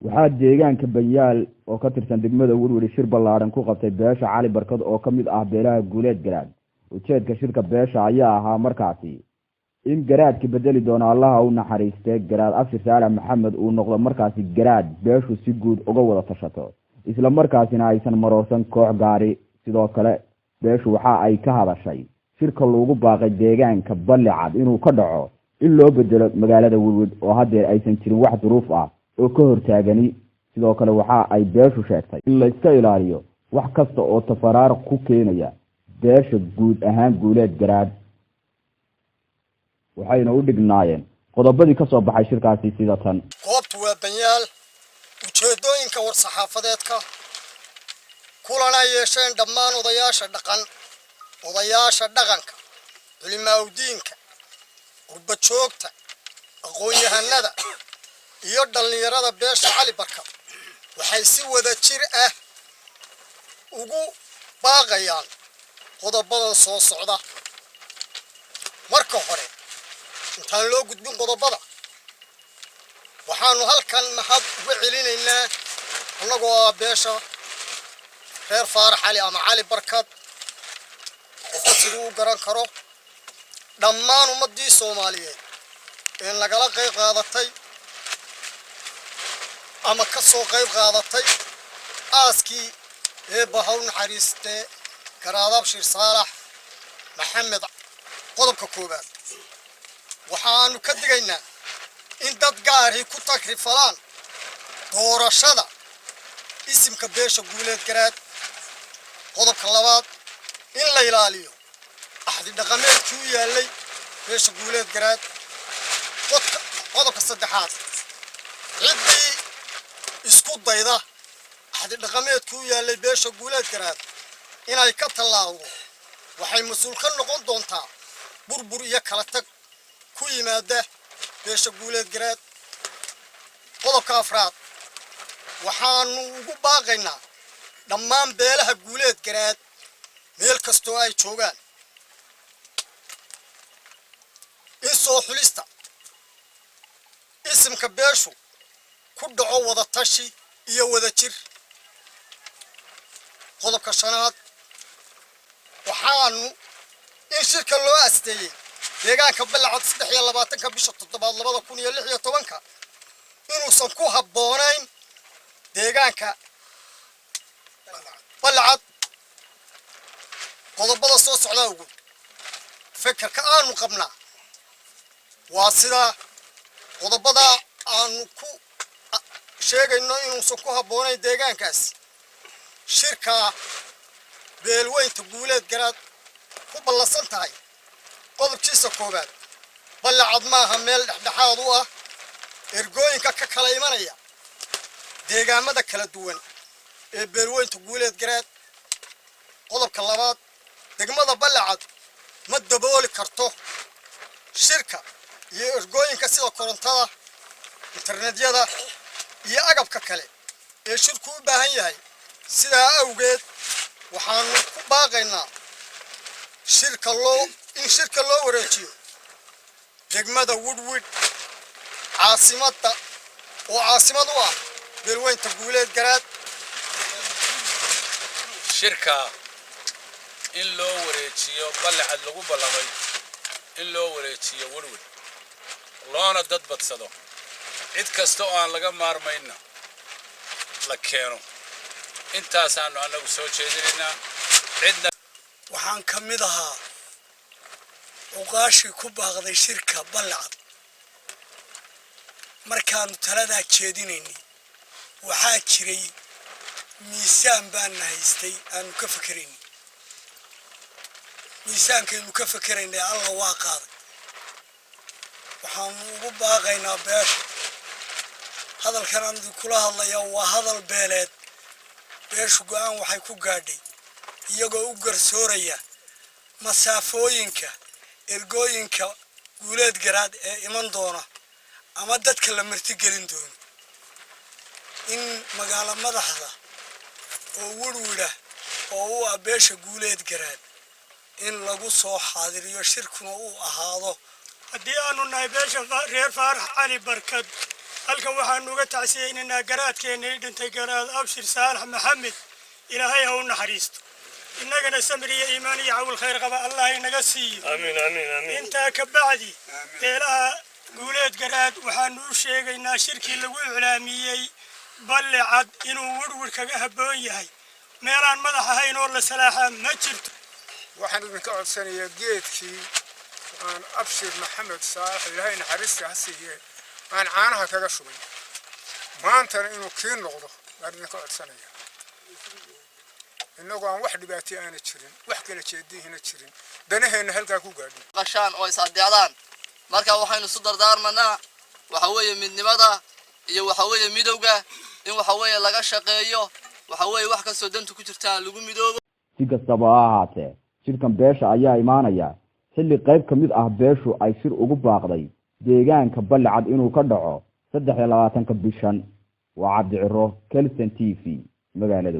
waxaa deegaanka Banyaal oo ka tirsan degmada Werweri shir ballaaran ku qabtay beesha Cali Barkad oo kamid ah beelaha guuleed garaad. Ujeedka shirka beesha ayaa ahaa markaasi in garaadka bedeli doona Allah u naxariistay garaad Afshir Saalax Maxamed uu noqdo markaasi garaad beeshu si guud uga wada tashato isla markaasina aysan maroorsan koox gaari. sidoo kale beeshu waxa ay ka hadashay shirka loogu baaqay deegaanka Ballicad inuu ka dhaco in loo bedelo magaalada Werweri oo hadeer aysan jirin wax duruuf ah oo ka hortaagani. sidoo kale waxa ay beeshu sheegtay in la iska ilaaliyo wax kasta oo tafaraar ku keenaya beesha guud ahaan guuleed garaad. waxayna u dhignaayeen qodobadii ka soo baxay shirkaasi sida tan. goobtu waa Banyaal ujeedooyinka war saxaafadeedka kulana yeesheen dhammaan odayaasha dhaqanka culimaawidiinka urba joogta aqoon-yahanada iyo dhalinyarada beesha Cali Barkad waxay si wada jir ah ugu baaqayaan qodobadan soo socda. marka hore intaan loo gudbin qodobada waxaanu halkan mahad uga celinaynaa annagoo beesha reer Faarax Cali ama Cali Barkad siduu garan karo dhammaan ummadii Soomaaliyeed ee lagala qayb qaadatay ama ka soo qayb qaadatay aaskii ee bahaw naxariistay garaad Afshir Saalax Maxamed. qodobka koobaad waxaanu ka digaynaa in dad gaari ku takrifalaan doorashada isimka beesha guuleed garaad. qodobka labaad in la ilaaliyo axdi dhaqameedkii u yaalay beesha guuleed garaad. qodobka saddexaad ciddii isku dayda axdi dhaqameedkii u yaalay beesha guuleed garaad inay ka tallaabo waxay mas'uul ka noqon doontaa burbur iyo kala tag ku yimaada beesha guuleed garaad. qodobka afraad waxaanu ugu baaqaynaa dhammaan beelaha guuleed garaad meel kastoo ay joogaan in soo xulista isimka beeshu ku dhaco wada tashi iyo wada jir. qodobka shanaad waxaanu in shirka loo asteeyay deegaanka Ballicad 23 bisha 7 2016 inuusan ku habboonayn deegaanka Ballicad. qodobada soo socda ugu fikirka aanu qabnaa waa sida qodobada aanu ku sheegayno inuusan ku habboonayn deegaankaas. shirka beelweynta guuleed garaad ku ballansan tahay qodobkiisa koobaad Ballicad maaha meel dhexdhexaad u ah ergooyinka ka kala imanaya deegaamada kala duwan ee beelweynta guuleed garaad. qodobka labaad degmada Ballicad ma dabooli karto shirka iyo ergooyinka sida korontada internetyada iyo agabka kale ee shirku u baahan yahay. sidaa awgeed waxaanu ku baaqaynaa in shirka loo wareejiyo degmada Werweri caasimada oo caasimad u ah beelweynta guuleed garaad. shirka in loo wareejiyo Ballicad lagu ballamay in loo wareejiyo Werweri loona dad badsado cid kasta oo aan laga maarmayna la keeno. intaasaanu anagu soo jeedinaynaa. cidna waxaan ka mid ahaa uqaashi ku baaqday shirka Ballicad markaanu taladaa jeedinaynay waxaa jiray miisaan baan haystay aanu ka fikiraynay. miisaankaynu ka fikiraynay alla waa qaaday. waxaanu ugu baaqaynaa beesha hadalkan aan kula hadlayaa waa hadal beeleed. beeshu go'aan waxay ku gaadhay iyagoo u garsooraya masaafooyinka ergooyinka guuleed garaad ee iman doona ama dadka la martigelin doono in magaalo madaxda oo Werweri oo u ah beesha guuleed garaad in lagu soo xaadiriyo shirkuna uu ahaado haddii aanu nahay beesha reer Faarax Cali Barkad halkan waxaanu uga tacsiyeynaa garaadkeena dhintay garaad abshir saalax maxamed ilaahay ha u naxariisto innagana samir iyo iimaan iyo cawl khayr qaba allah inaga siiyo amiin amiin amiin inta ka bacdi beelaha guuleed garaad waxaanu u sheegaynaa shirkii lagu iclaamiyay ballicad inuu wirwir kaga habboon yahay meelaan madax ahayn oo la salaaxa ma jirto waxaan idinka codsanayaa geedkii aan abshir maxamed saalax ilaahay naxariista ha siiye aan caanaha kaga shubay maantana inuu kii noqdo baan idinka codsanayaa inagoo aan wax dhibaato aana jirin wax kala jeedihiina jirin danaheenna halkaa ku gaadhin qashaan oo is adeecdaan marka waxaynu isu dardaarmanaa waxa weeye midnimada iyo waxa weeye midowga in waxa weeye laga shaqeeyo waxa weeye wax kastoo dantu ku jirtaan lagu midoobo si kastaba ha ahaatee shirkan beesha ayaa imaanaya xilli qayb ka mid ah beeshu ay shir ugu baaqday deegaanka ballicad inuu ka dhaco 23 bishan waa cabdi ciro Kelson TV magaalada